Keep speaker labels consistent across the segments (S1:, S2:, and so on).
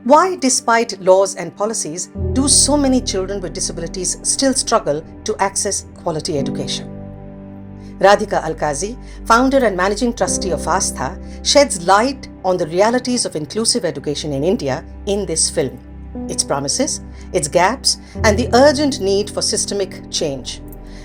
S1: Why, despite laws and policies, do so many children with disabilities still struggle to access quality education? Radhika Alkazi, founder and managing trustee of ASTHA, sheds light on the realities of inclusive education in India in this film, its promises, its gaps, and the urgent need for systemic change.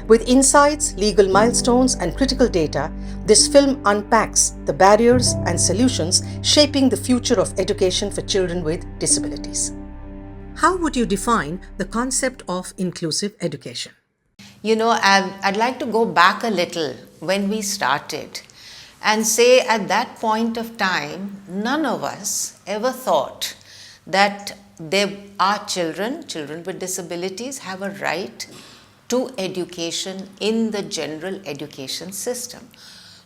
S1: With insights, legal milestones, and critical data, this film unpacks the barriers and solutions shaping the future of education for children with disabilities. How would you define the concept of inclusive education?
S2: You know, I'd like to go back a little when we started and say at that point of time, none of us ever thought that our children with disabilities have a right to education in the general education system.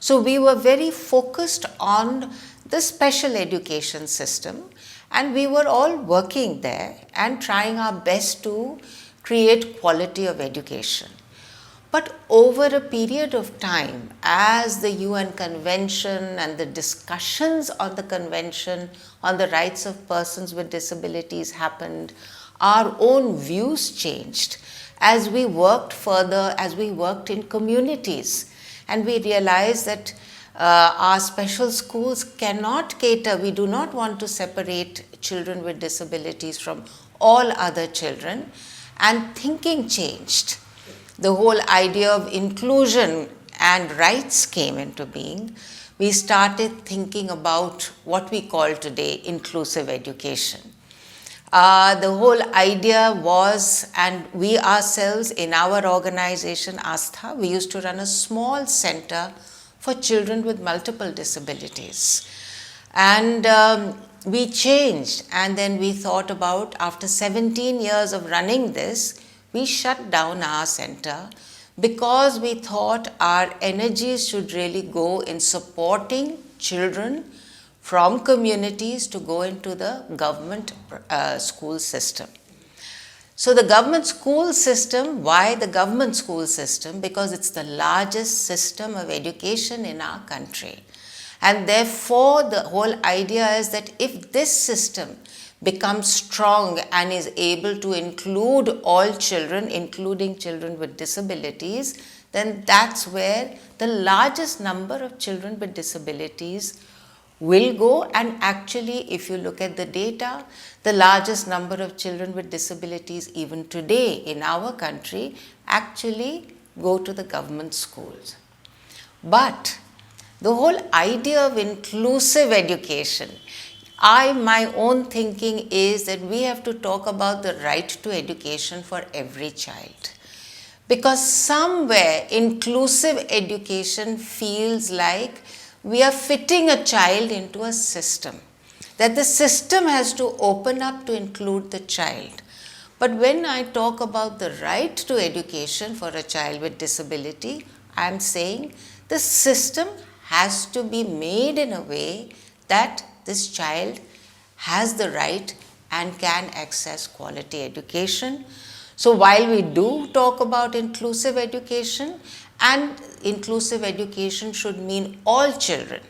S2: So we were very focused on the special education system, and we were all working there and trying our best to create quality of education. But over a period of time, as the UN Convention and the discussions on the Convention on the rights of persons with disabilities happened, our own views changed as we worked further, as we worked in communities. And we realized that our special schools cannot cater, we do not want to separate children with disabilities from all other children. And thinking changed. The whole idea of inclusion and rights came into being. We started thinking about what we call today inclusive education. The whole idea was, and we ourselves in our organization ASTHA, we used to run a small center for children with multiple disabilities. And we changed, and then we thought about, after 17 years of running this, we shut down our center because we thought our energies should really go in supporting children from communities to go into the government school system. So the government school system, why the government school system? Because it's the largest system of education in our country. And therefore, the whole idea is that if this system becomes strong and is able to include all children, including children with disabilities, then that's where the largest number of children with disabilities will go. And actually, if you look at the data, the largest number of children with disabilities even today in our country actually go to the government schools. But the whole idea of inclusive education, my own thinking is that we have to talk about the right to education for every child. Because somewhere inclusive education feels like we are fitting a child into a system, that the system has to open up to include the child. But when I talk about the right to education for a child with disability, I am saying the system has to be made in a way that this child has the right and can access quality education. So while we do talk about inclusive education, and inclusive education should mean all children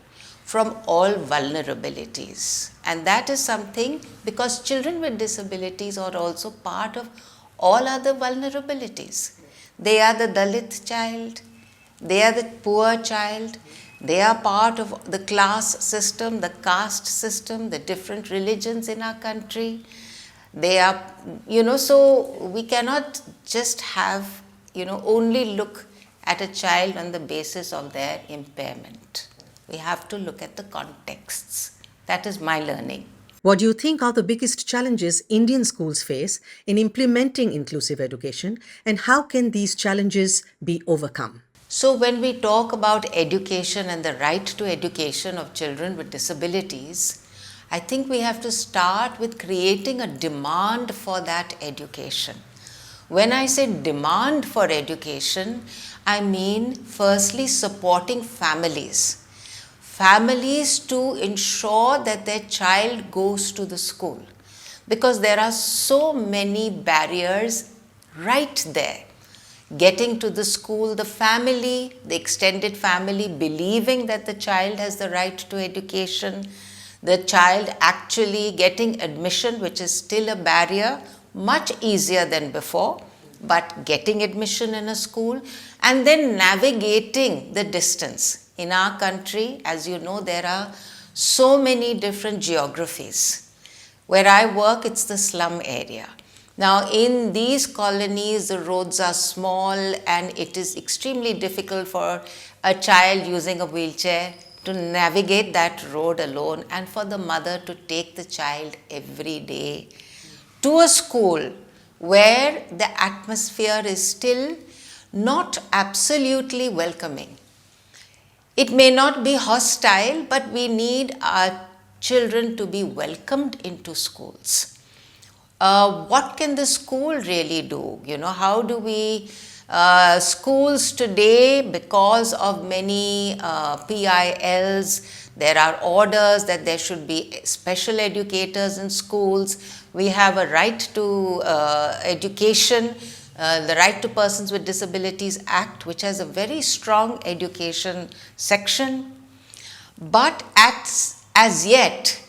S2: from all vulnerabilities. And that is something, because children with disabilities are also part of all other vulnerabilities. They are the Dalit child, they are the poor child, they are part of the class system, the caste system, the different religions in our country. They are, so we cannot just have, only look at a child on the basis of their impairment. We have to look at the contexts. That is my learning.
S1: What do you think are the biggest challenges Indian schools face in implementing inclusive education, and how can these challenges be overcome?
S2: So when we talk about education and the right to education of children with disabilities, I think we have to start with creating a demand for that education. When I say demand for education, I mean firstly supporting families. Families to ensure that their child goes to the school, because there are so many barriers right there. Getting to the school, the family, the extended family believing that the child has the right to education, the child actually getting admission, which is still a barrier, much easier than before, but getting admission in a school and then navigating the distance. In our country, as you know, there are so many different geographies. Where I work, it's the slum area. Now, in these colonies, the roads are small and it is extremely difficult for a child using a wheelchair to navigate that road alone, and for the mother to take the child every day to a school where the atmosphere is still not absolutely welcoming. It may not be hostile, but we need our children to be welcomed into schools. What can the school really do? How do we, schools today, because of many PILs, there are orders that there should be special educators in schools. We have a right to education, the Right to Persons with Disabilities Act, which has a very strong education section. But as yet,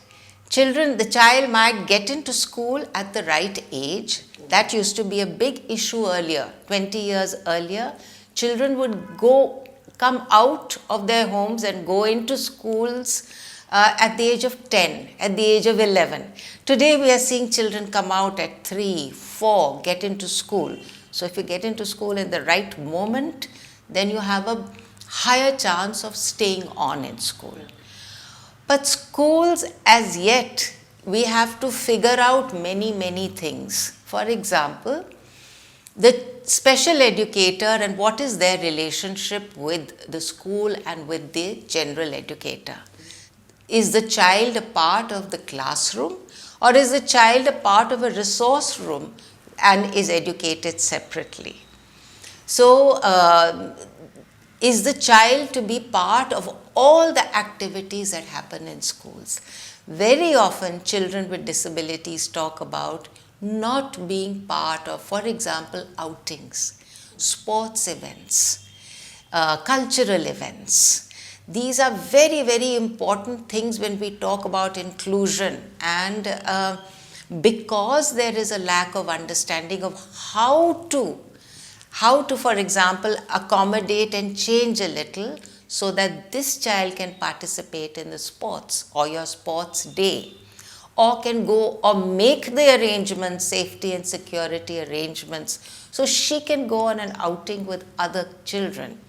S2: the child might get into school at the right age. That used to be a big issue earlier. 20 years earlier, children would come out of their homes and go into schools at the age of 10, at the age of 11. Today we are seeing children come out at 3, 4, get into school. So if you get into school in the right moment, then you have a higher chance of staying on in school. But schools, as yet, we have to figure out many things. For example, the special educator and what is their relationship with the school and with the general educator. Is the child a part of the classroom, or is the child a part of a resource room and is educated separately? So, is the child to be part of all the activities that happen in schools? Very often, children with disabilities talk about not being part of, for example, outings, sports events, cultural events. These are very important things when we talk about inclusion, and because there is a lack of understanding of how to, for example, accommodate and change a little so that this child can participate in the sports or your sports day, or can go or make the arrangements, safety and security arrangements, so she can go on an outing with other children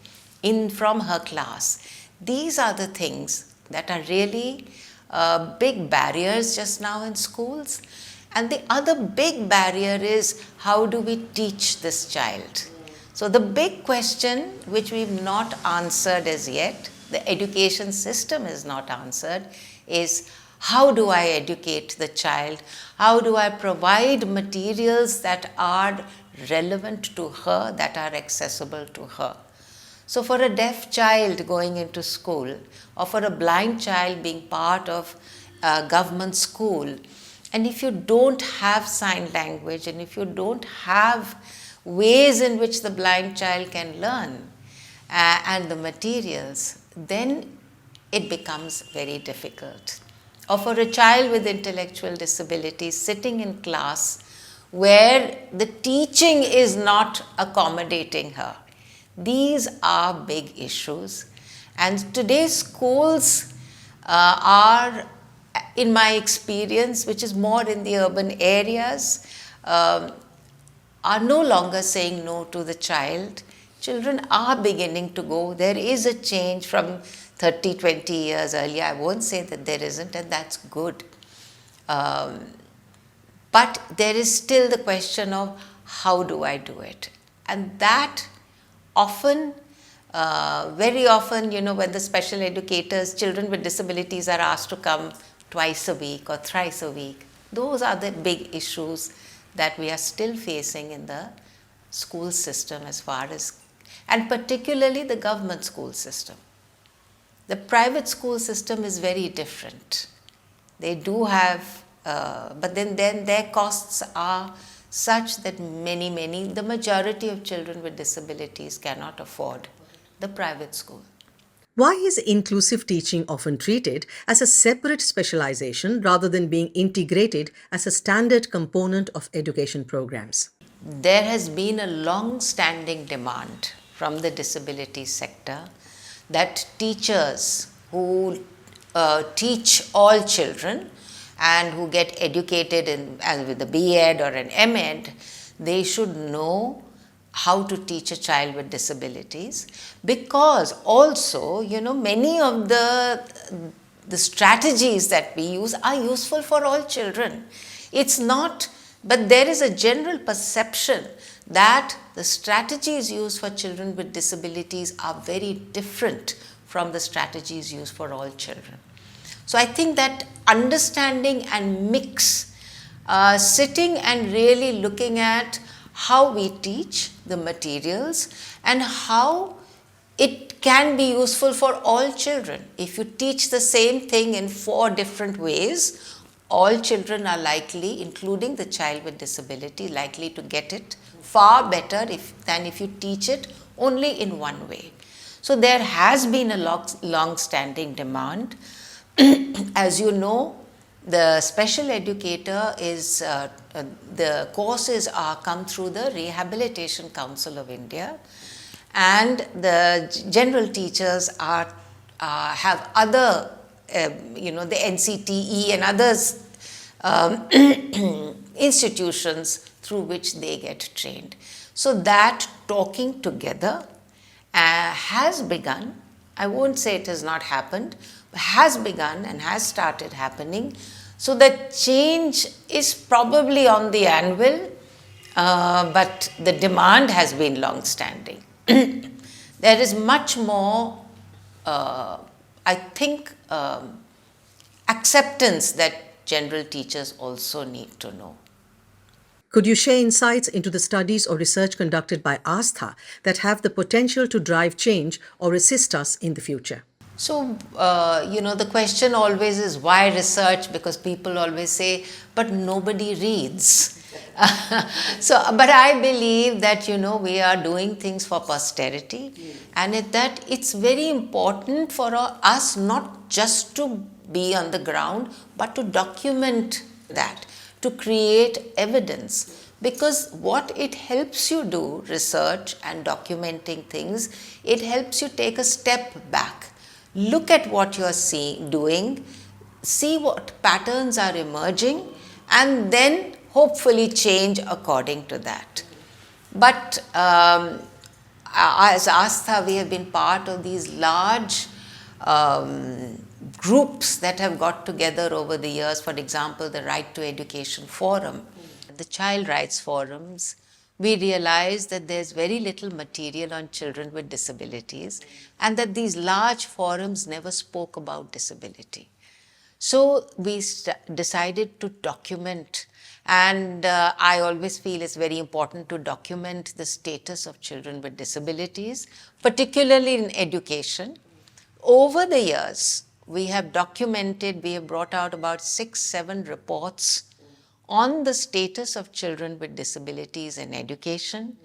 S2: from her class. These are the things that are really big barriers just now in schools. And the other big barrier is, how do we teach this child? So the big question which we've not answered as yet, the education system is not answered, is how do I educate the child? How do I provide materials that are relevant to her, that are accessible to her? So for a deaf child going into school, or for a blind child being part of a government school, and if you don't have sign language, and if you don't have ways in which the blind child can learn and the materials, then it becomes very difficult. Or for a child with intellectual disabilities sitting in class where the teaching is not accommodating her. These are big issues, and today's schools are, in my experience, which is more in the urban areas, are no longer saying no to the child. Children are beginning to go. There is a change from 30, 20 years earlier. I won't say that there isn't, and that's good. But there is still the question of, how do I do it? And that often, very often, when the special educators, children with disabilities are asked to come twice a week or thrice a week, those are the big issues that we are still facing in the school system, and particularly the government school system. The private school system is very different. They do have, but then their costs are such that the majority of children with disabilities cannot afford the private school.
S1: Why is inclusive teaching often treated as a separate specialization rather than being integrated as a standard component of education programs?
S2: There has been a long standing demand from the disability sector that teachers who teach all children and who get educated in, with a B.Ed or an M.Ed, they should know how to teach a child with disabilities, because also, many of the strategies that we use are useful for all children. It's not, but there is a general perception that the strategies used for children with disabilities are very different from the strategies used for all children. So I think that understanding and mix, sitting and really looking at how we teach the materials and how it can be useful for all children. If you teach the same thing in 4 different ways, all children are likely, including the child with disability, likely to get it far better than if you teach it only in one way. So there has been a long-standing demand. As you know, the special educator is, the courses are come through the Rehabilitation Council of India, and the general teachers are have other, the NCTE and others institutions through which they get trained. So that talking together has begun. I won't say it has not happened, but has begun and has started happening. So the change is probably on the anvil, but the demand has been long-standing. There is much more, I think, acceptance that general teachers also need to know.
S1: Could you share insights into the studies or research conducted by ASTHA that have the potential to drive change or assist us in the future?
S2: So, the question always is why research? Because people always say, but nobody reads. But I believe that, we are doing things for posterity, and that it's very important for us not just to be on the ground, but to document that, to create evidence. Because what it helps you do, research and documenting things, it helps you take a step back. Look at what you're doing, see what patterns are emerging, and then hopefully change according to that. But as ASTHA, we have been part of these large groups that have got together over the years. For example, the Right to Education Forum, the Child Rights Forums. We realized that there's very little material on children with disabilities, and that these large forums never spoke about disability. So we decided to document, and I always feel it's very important to document the status of children with disabilities, particularly in education. Over the years, we have brought out about 6-7 reports on the status of children with disabilities in education.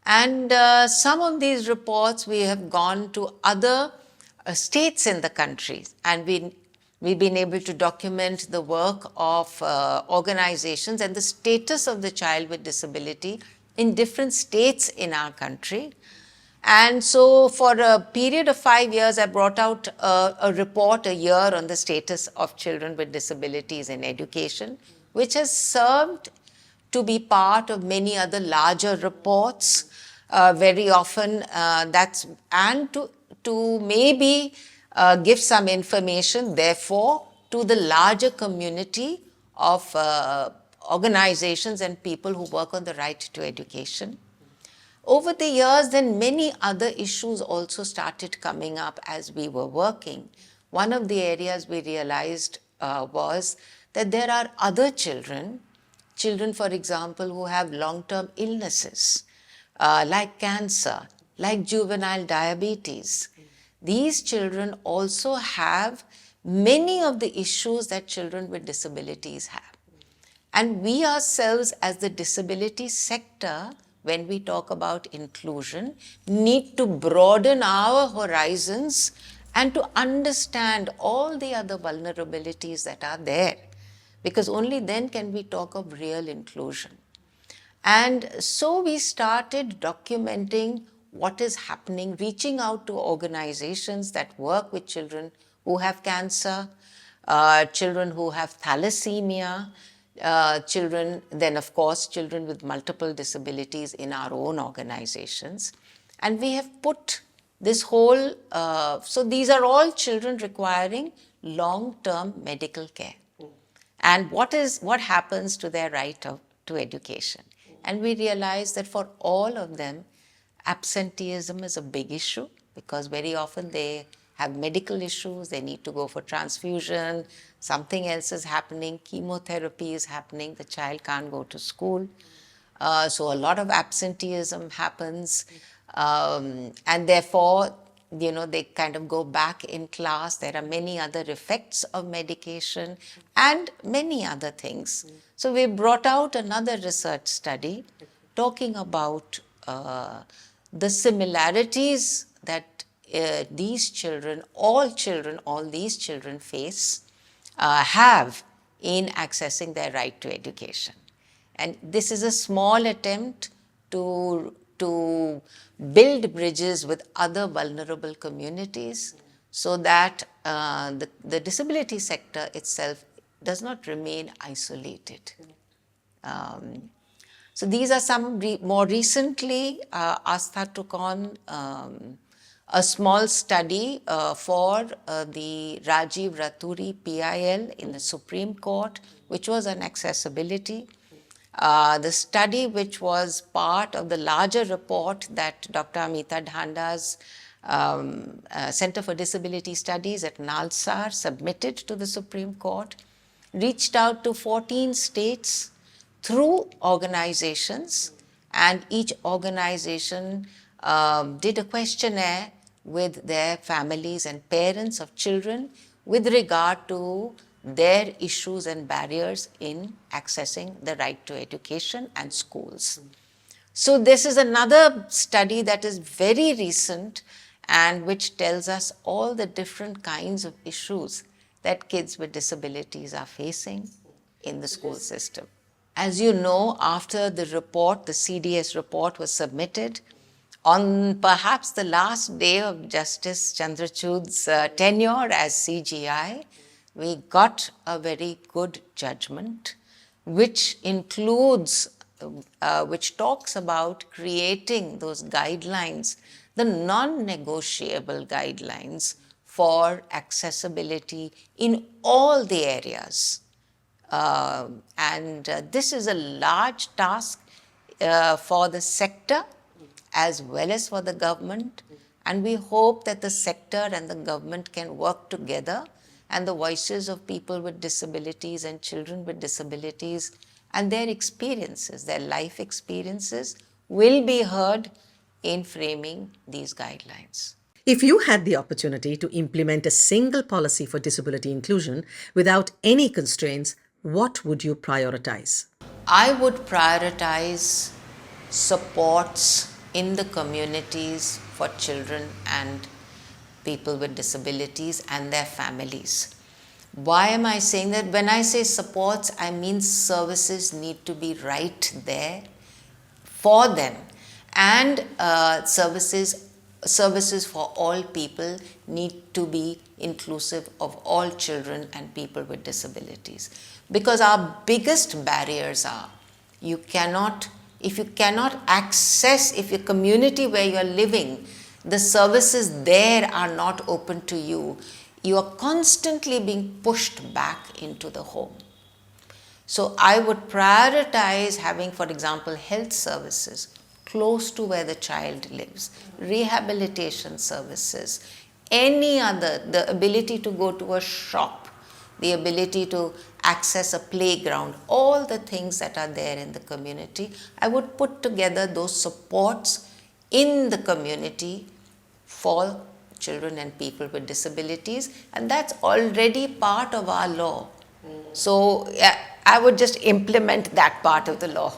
S2: And some of these reports, we have gone to other states in the country, and we've been able to document the work of organizations and the status of the child with disability in different states in our country. And so for a period of 5 years, I brought out a report a year on the status of children with disabilities in education, which has served to be part of many other larger reports, very often and to maybe give some information, therefore, to the larger community of organizations and people who work on the right to education. Over the years, then many other issues also started coming up as we were working. One of the areas we realized was that there are other children, for example, who have long-term illnesses, like cancer, like juvenile diabetes. These children also have many of the issues that children with disabilities have. And we ourselves, as the disability sector, when we talk about inclusion, need to broaden our horizons and to understand all the other vulnerabilities that are there, because only then can we talk of real inclusion. And so we started documenting what is happening, reaching out to organizations that work with children who have cancer, children who have thalassemia, children, then of course, children with multiple disabilities in our own organizations. And we have put this whole, so these are all children requiring long-term medical care. And what happens to their right to education. And we realize that for all of them, absenteeism is a big issue, because very often they have medical issues, they need to go for transfusion, something else is happening, chemotherapy is happening, the child can't go to school. So a lot of absenteeism happens, and therefore, they kind of go back in class. There are many other effects of medication and many other things. So we brought out another research study talking about the similarities that these children, all these children face, have in accessing their right to education. And this is a small attempt to build bridges with other vulnerable communities, so that the disability sector itself does not remain isolated. So these are some more recently, ASTHA took on a small study for the Rajiv Raturi PIL in the Supreme Court, which was on accessibility. The study, which was part of the larger report that Dr. Amita Dhanda's Center for Disability Studies at Nalsar submitted to the Supreme Court, reached out to 14 states through organizations, and each organization did a questionnaire with their families and parents of children with regard to their issues and barriers in accessing the right to education and schools. So this is another study that is very recent and which tells us all the different kinds of issues that kids with disabilities are facing in the school system. As you know, after the report, the CDS report was submitted, on perhaps the last day of Justice Chandrachud's tenure as CGI, we got a very good judgment, which includes, which talks about creating those guidelines, the non-negotiable guidelines for accessibility in all the areas. And this is a large task for the sector as well as for the government. And we hope that the sector and the government can work together, and the voices of people with disabilities and children with disabilities and their experiences, their life experiences, will be heard in framing these guidelines.
S1: If you had the opportunity to implement a single policy for disability inclusion without any constraints, what would you prioritize?
S2: I would prioritize supports in the communities for children and people with disabilities and their families. Why am I saying that? When I say supports, I mean services need to be right there for them, and services for all people need to be inclusive of all children and people with disabilities. Because our biggest barriers are, if you cannot access, if your community where you are living, the services there are not open to you, you are constantly being pushed back into the home. So I would prioritize having, for example, health services close to where the child lives, rehabilitation services, any other, the ability to go to a shop, the ability to access a playground, all the things that are there in the community. I would put together those supports in the community for children and people with disabilities, and that's already part of our law. So yeah, I would just implement that part of the law.